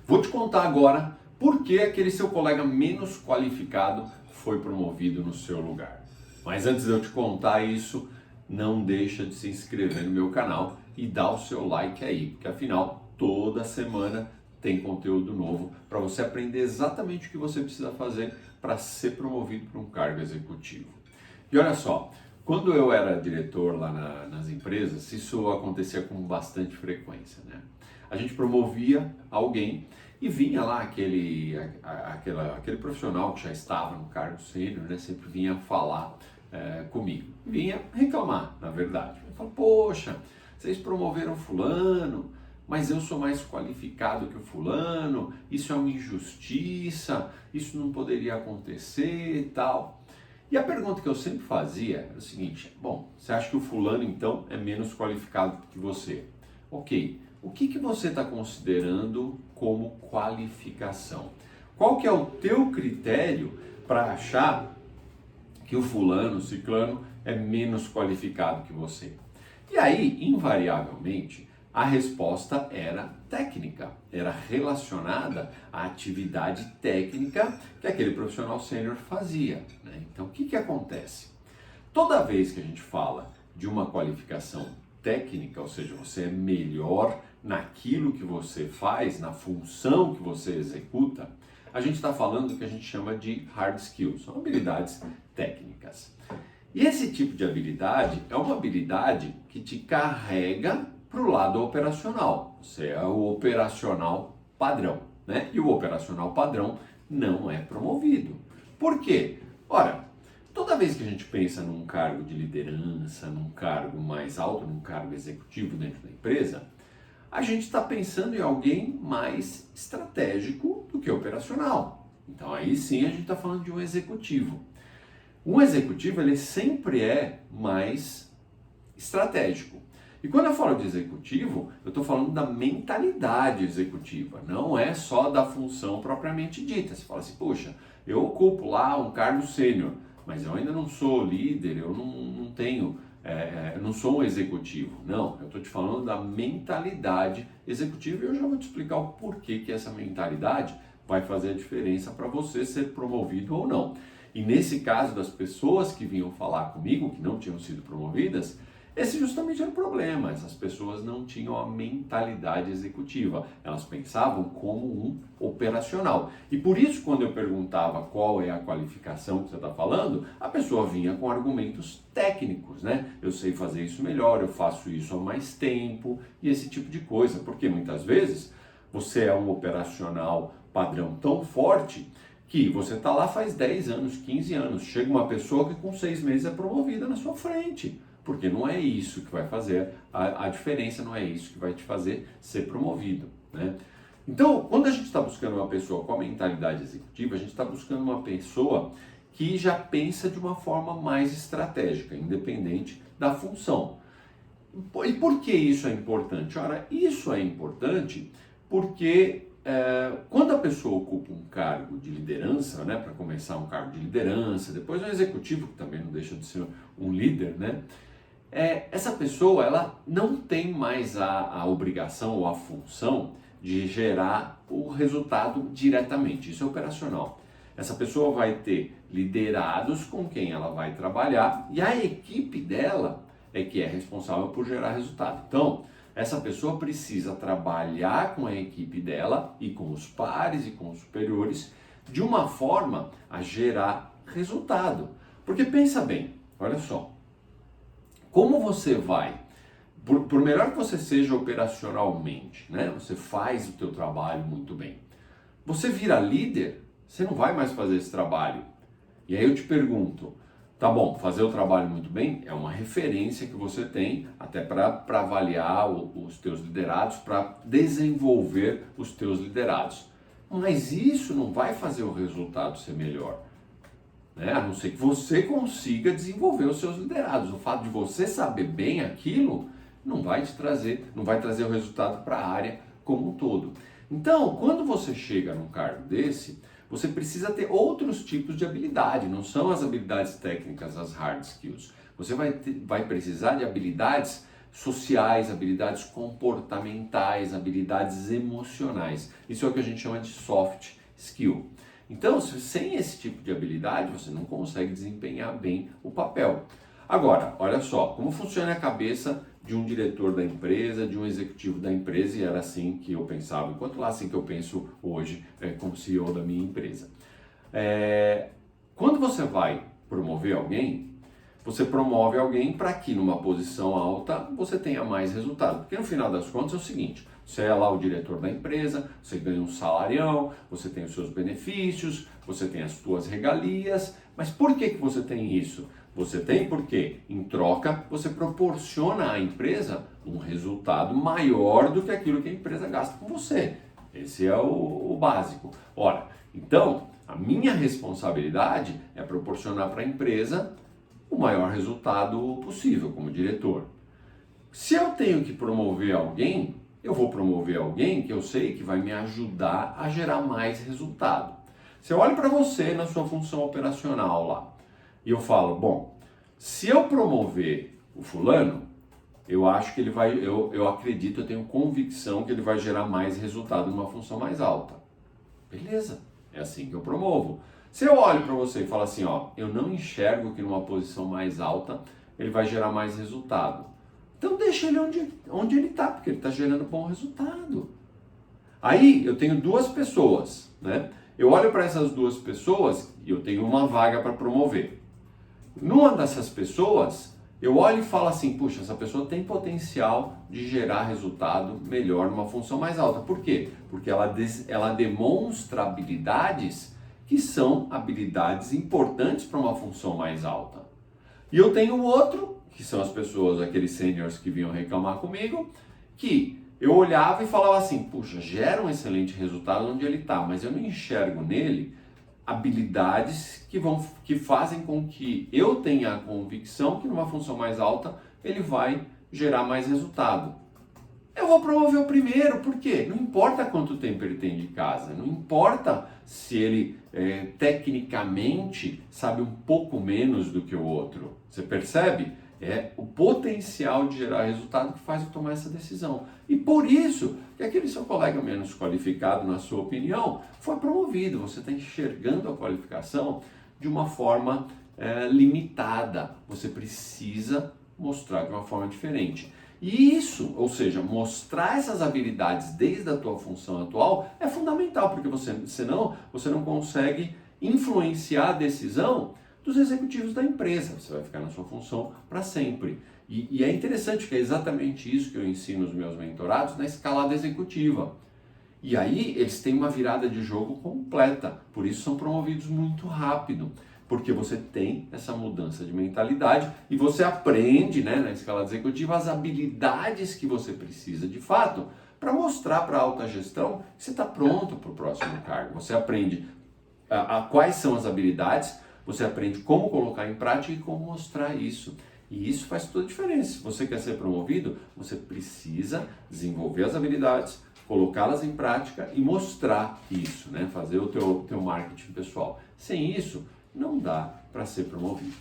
Vou te contar agora por que aquele seu colega menos qualificado foi promovido no seu lugar. Mas antes de eu te contar isso, não deixa de se inscrever no meu canal e dar o seu like aí, porque afinal toda semana tem conteúdo novo para você aprender exatamente o que você precisa fazer para ser promovido para um cargo executivo. E olha só, quando eu era diretor lá nas empresas, isso acontecia com bastante frequência, né? A gente promovia alguém e vinha lá aquele profissional que já estava no cargo sênior, né? Sempre vinha falar comigo, vinha reclamar, na verdade. Eu falo, poxa, vocês promoveram fulano, mas eu sou mais qualificado que o fulano, isso é uma injustiça, isso não poderia acontecer e tal. E a pergunta que eu sempre fazia era o seguinte: bom, você acha que o fulano então é menos qualificado que você? Ok, o que você está considerando como qualificação? Qual que é o teu critério para achar que o fulano, o ciclano, é menos qualificado que você? E aí, invariavelmente, a resposta era técnica, era relacionada à atividade técnica que aquele profissional sênior fazia, né? Então, o que acontece? Toda vez que a gente fala de uma qualificação técnica, ou seja, você é melhor naquilo que você faz, na função que você executa, a gente está falando do que a gente chama de hard skills, são habilidades técnicas. E esse tipo de habilidade é uma habilidade que te carrega para o lado operacional. Você é o operacional padrão, né? E o operacional padrão não é promovido. Por quê? Ora, toda vez que a gente pensa num cargo de liderança, num cargo mais alto, num cargo executivo dentro da empresa, a gente está pensando em alguém mais estratégico do que operacional. Então aí sim a gente está falando de um executivo. Um executivo, ele sempre é mais estratégico. E quando eu falo de executivo, eu estou falando da mentalidade executiva, não é só da função propriamente dita. Você fala assim, poxa, eu ocupo lá um cargo sênior, mas eu ainda não sou líder, eu não tenho, não sou um executivo. Não, eu estou te falando da mentalidade executiva e eu já vou te explicar o porquê que essa mentalidade vai fazer a diferença para você ser promovido ou não. E nesse caso das pessoas que vinham falar comigo, que não tinham sido promovidas, esse justamente era o problema. Essas pessoas não tinham a mentalidade executiva. Elas pensavam como um operacional. E por isso, quando eu perguntava qual é a qualificação que você está falando, a pessoa vinha com argumentos técnicos, né? Eu sei fazer isso melhor, eu faço isso há mais tempo e esse tipo de coisa. Porque muitas vezes você é um operacional padrão tão forte que você está lá faz 10 anos, 15 anos, chega uma pessoa que com 6 meses é promovida na sua frente, porque não é isso que vai fazer a diferença, não é isso que vai te fazer ser promovido, né? Então, quando a gente está buscando uma pessoa com a mentalidade executiva, a gente está buscando uma pessoa que já pensa de uma forma mais estratégica, independente da função. E por que isso é importante? Ora, isso é importante porque quando a pessoa ocupa um cargo de liderança, né, para começar um cargo de liderança, depois um executivo, que também não deixa de ser um líder, né, essa pessoa ela não tem mais a obrigação ou a função de gerar o resultado diretamente, isso é operacional. Essa pessoa vai ter liderados com quem ela vai trabalhar e a equipe dela é que é responsável por gerar resultado. Então, essa pessoa precisa trabalhar com a equipe dela e com os pares e com os superiores de uma forma a gerar resultado. Porque pensa bem, olha só, como você vai, por melhor que você seja operacionalmente, né, você faz o teu trabalho muito bem, você vira líder, você não vai mais fazer esse trabalho. E aí eu te pergunto, tá bom, fazer o trabalho muito bem é uma referência que você tem até para avaliar os teus liderados, para desenvolver os teus liderados. Mas isso não vai fazer o resultado ser melhor, né? A não ser que você consiga desenvolver os seus liderados. O fato de você saber bem aquilo não vai te trazer, não vai trazer o resultado para a área como um todo. Então, quando você chega num cargo desse, você precisa ter outros tipos de habilidade, não são as habilidades técnicas, as hard skills. Você vai precisar de habilidades sociais, habilidades comportamentais, habilidades emocionais. Isso é o que a gente chama de soft skill. Então, sem esse tipo de habilidade, você não consegue desempenhar bem o papel. Agora, olha só, como funciona a cabeça de um diretor da empresa, de um executivo da empresa, e era assim que eu pensava, enquanto lá assim que eu penso hoje como CEO da minha empresa. Quando você vai promover alguém, você promove alguém para que numa posição alta você tenha mais resultado. Porque no final das contas é o seguinte, você é lá o diretor da empresa, você ganha um salarião, você tem os seus benefícios, você tem as suas regalias, mas por que você tem isso? Você tem porque, em troca, você proporciona à empresa um resultado maior do que aquilo que a empresa gasta com você. Esse é o básico. Ora, então, a minha responsabilidade é proporcionar para a empresa o maior resultado possível como diretor. Se eu tenho que promover alguém, eu vou promover alguém que eu sei que vai me ajudar a gerar mais resultado. Se eu olho para você na sua função operacional lá, e eu falo, bom, se eu promover o fulano, eu acho que ele vai, eu acredito, eu tenho convicção que ele vai gerar mais resultado numa função mais alta. Beleza, é assim que eu promovo. Se eu olho para você e falo assim, ó, eu não enxergo que numa posição mais alta ele vai gerar mais resultado. Então deixa ele onde ele está, porque ele está gerando bom resultado. Aí eu tenho duas pessoas, né? Eu olho para essas duas pessoas e eu tenho uma vaga para promover. Numa dessas pessoas, eu olho e falo assim, puxa, essa pessoa tem potencial de gerar resultado melhor numa função mais alta. Por quê? Porque ela demonstra habilidades que são habilidades importantes para uma função mais alta. E eu tenho outro, que são as pessoas, aqueles seniors que vinham reclamar comigo, que eu olhava e falava assim, puxa, gera um excelente resultado onde ele está, mas eu não enxergo nele habilidades que fazem com que eu tenha a convicção que numa função mais alta ele vai gerar mais resultado. Eu vou promover o primeiro, por quê? Não importa quanto tempo ele tem de casa, não importa se ele tecnicamente sabe um pouco menos do que o outro. Você percebe? É o potencial de gerar resultado que faz eu tomar essa decisão. E por isso que aquele seu colega menos qualificado, na sua opinião, foi promovido. Você está enxergando a qualificação de uma forma limitada. Você precisa mostrar de uma forma diferente. E isso, ou seja, mostrar essas habilidades desde a tua função atual é fundamental, porque senão você não consegue influenciar a decisão dos executivos da empresa. Você vai ficar na sua função para sempre. E é interessante que é exatamente isso que eu ensino os meus mentorados na escalada executiva. E aí eles têm uma virada de jogo completa, por isso são promovidos muito rápido. Porque você tem essa mudança de mentalidade e você aprende, né, na escalada executiva as habilidades que você precisa de fato para mostrar para a alta gestão que você está pronto para o próximo cargo. Você aprende quais são as habilidades, você aprende como colocar em prática e como mostrar isso. E isso faz toda a diferença. Se você quer ser promovido, você precisa desenvolver as habilidades, colocá-las em prática e mostrar isso, né? Fazer o teu marketing pessoal. Sem isso, não dá para ser promovido.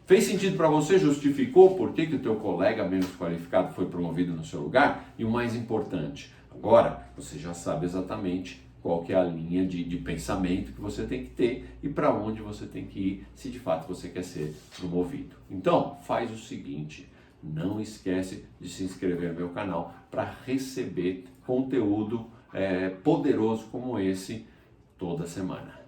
Fez sentido para você? Justificou por que o teu colega menos qualificado foi promovido no seu lugar? E o mais importante, agora você já sabe exatamente qual que é a linha de pensamento que você tem que ter e para onde você tem que ir se de fato você quer ser promovido. Então, faz o seguinte, não esquece de se inscrever no meu canal para receber conteúdo poderoso como esse toda semana.